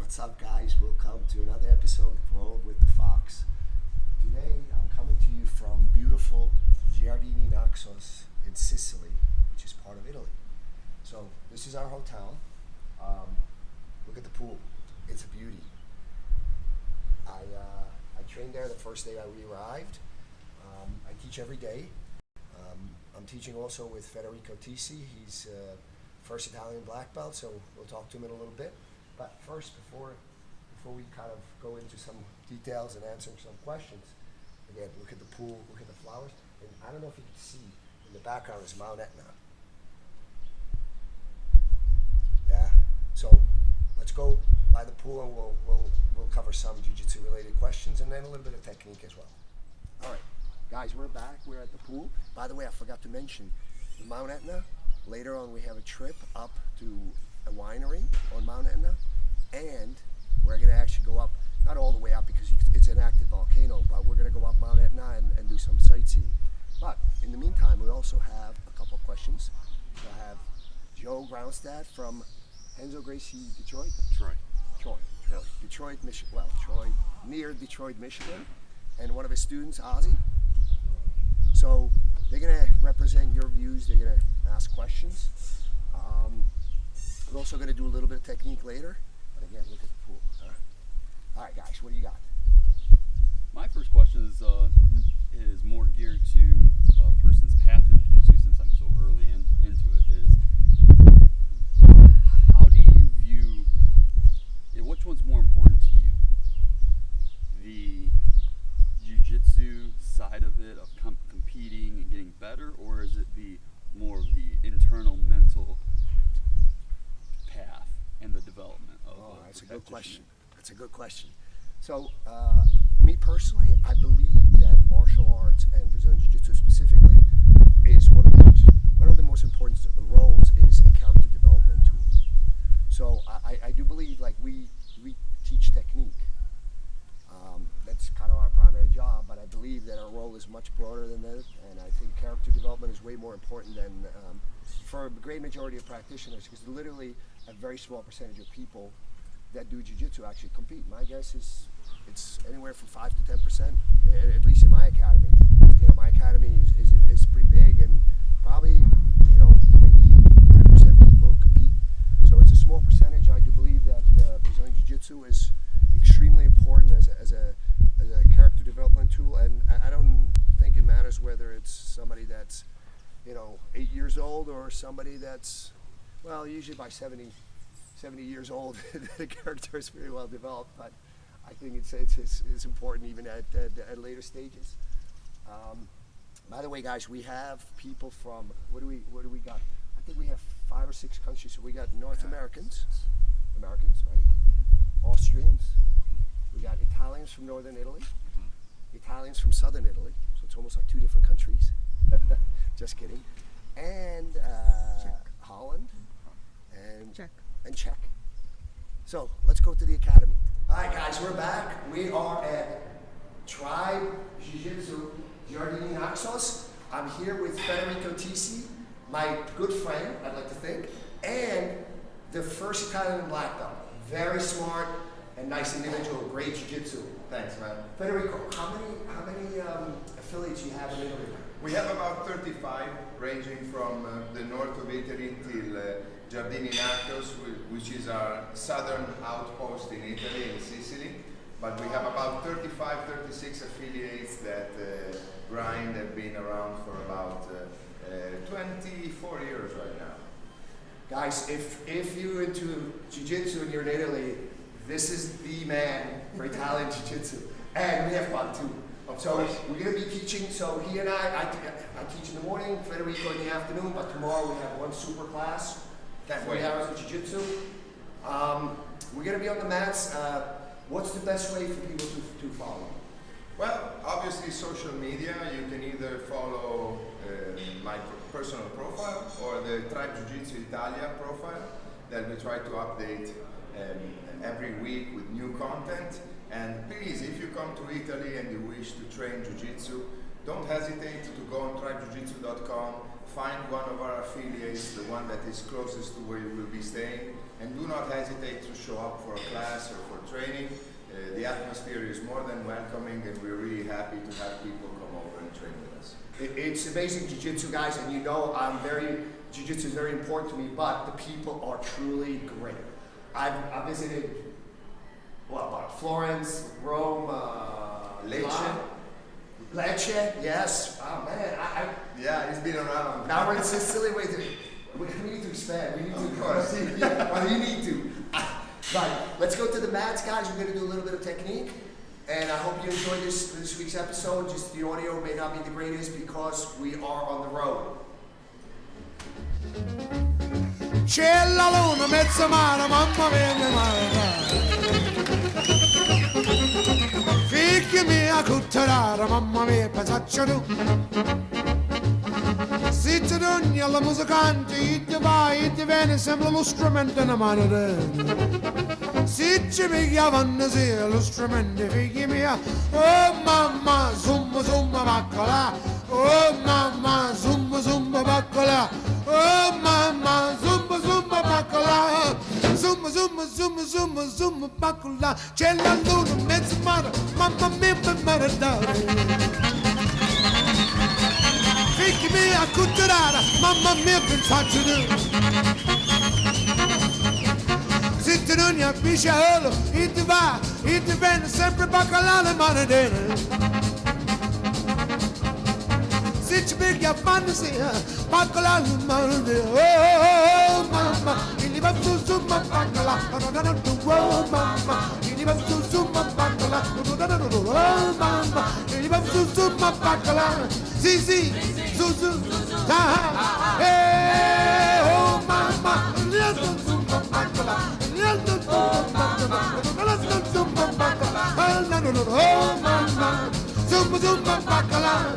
What's up, guys? Welcome to another episode of Roll with the Fox. Today I'm coming to you from beautiful Giardini Naxos in Sicily, which is part of Italy. So this is our hotel. Look at the pool. It's a beauty. I trained there the first day we arrived. I teach every day. I'm teaching also with Federico Tisi. He's first Italian black belt, so we'll talk to him in a little bit. But first, before we kind of go into some details and answering some questions, again, look at the pool, look at the flowers, and I don't know if you can see in the background is Mount Etna. Yeah. So let's go by the pool, and we'll cover some jiu-jitsu related questions, and then a little bit of technique as well. All right, guys, we're back. We're at the pool. By the way, I forgot to mention Mount Etna. Later on, we have a trip up to a winery on Mount Etna, and we're going to actually go up, not all the way up because it's an active volcano, but we're going to go up Mount Etna and do some sightseeing. But in the meantime, we also have a couple of questions. I have Joe Groundstad from Renzo Gracie Detroit. Troy. Detroit, Michigan. Well, Troy, near Detroit, Michigan, and one of his students, Ozzy. So they're going to represent your views. They're going to ask questions. We're also going to do a little bit of technique later. But again, look at the pool. All right, guys, what do you got? My first question is more geared to a person's path in jiu-jitsu, since I'm so early into it, is how do you view, which one's more important to you? The jiu-jitsu side of it, of competing and getting better, or is it the more of the internal mental path and the development of that's a good question. That's a good question. So, me personally, I believe that martial arts and Brazilian Jiu-Jitsu specifically is one of the most important roles is a character development tool. So I do believe like we teach technique. That's kind of our primary job, but I believe that our role is much broader than that, and I think character development is way more important than for a great majority of practitioners, because literally a very small percentage of people that do jiu-jitsu actually compete. My guess is it's anywhere from 5 to 10%, at least in my academy. You know, my academy is pretty big, and probably, you know, maybe 10% people compete. So it's a small percentage. I do believe that Brazilian Jiu-Jitsu is extremely important as a character development tool, and I don't think it matters whether it's somebody that's, you know, 8 years old or somebody that's, well, usually by 70 years old, the character is very well developed, but I think it's important even at later stages. By the way, guys, we have people from, what do we got? I think we have 5 or 6 countries. So we got North Americans, right? Austrians. We got Italians from Northern Italy, Italians from Southern Italy. So it's almost like 2 different countries. Just kidding. And Holland and Czech. So let's go to the academy. All right, guys, we're back. We are at Tribe Jiu-Jitsu Giardini Naxos. I'm here with Federico Tisi, my good friend, I'd like to think, and the first Italian black belt. Very smart and nice individual, great jiu-jitsu. Thanks, man. Federico, how many affiliates you have in Italy? We have about 35, ranging from the north of Italy till Giardini Naxos, which is our southern outpost in Italy, in Sicily. But we have about 35, 36 affiliates that grind, have been around for about 24 years right now. Guys, if you're into jiu-jitsu and you're in Italy, this is the man for Italian jiu-jitsu. And we have fun too. So we're going to be teaching, so he and I teach in the morning, Federico in the afternoon, but tomorrow we have one super class, 3 hours of jiu-jitsu. We're going to be on the mats. What's the best way for people to follow? Well, obviously social media. You can either follow my personal profile or the Tribe Jiu-Jitsu Italia profile that we try to update every week with new content. And please, if you come to Italy and you wish to train Jiu-Jitsu, don't hesitate to go on tribejujitsu.com, find one of our affiliates, the one that is closest to where you will be staying, and do not hesitate to show up for a class or for training. The atmosphere is more than welcoming, and we're really happy to have people come over and train with us. It's amazing jiu-jitsu, guys, and you know jiu-jitsu is very important to me, but the people are truly great. I visited, Florence, Rome, Lecce, yes. Oh man, yeah, he's been around. Now we're in Sicily. Wait, we need to expand. We need to. Of course. Well, you need to. Right. Let's go to the mats, guys. We're going to do a little bit of technique, and I hope you enjoyed this week's episode. Just the audio may not be the greatest because we are on the road. C'è la luna mezza mare, mamma mia, mia madre. Figli mia cutterara, mamma mia, pensaccia tu. Se ti dogni alla musicante, ti vai, ti viene, sembra lo strumento in mano. Se ci piglia vanno sia lo strumento, figli mia. Oh mamma, zumba zumba baccola. Oh mamma, zumba zumba baccola. Oh mamma, zumba zumba baccola. Zumba zumba zumba zumba zumba baccola. C'è la luna mezza mare, mamma mia, per maradare. Figli mia cutterara, mamma mia, pensaccio tu. Se ti non avvici a olo, e ti va, e ti viene sempre baccola le monete. Se ci piglia fantasia, baccola le monete. Oh mamma, e li va su su ma baccola. Oh mamma, e li va su su ma baccola. Oh mamma, e li va su su ma baccola. Sì sì, su su, ah, oh mamma, e li va su su ma baccola. Oh mamma, zumba zumba bacala,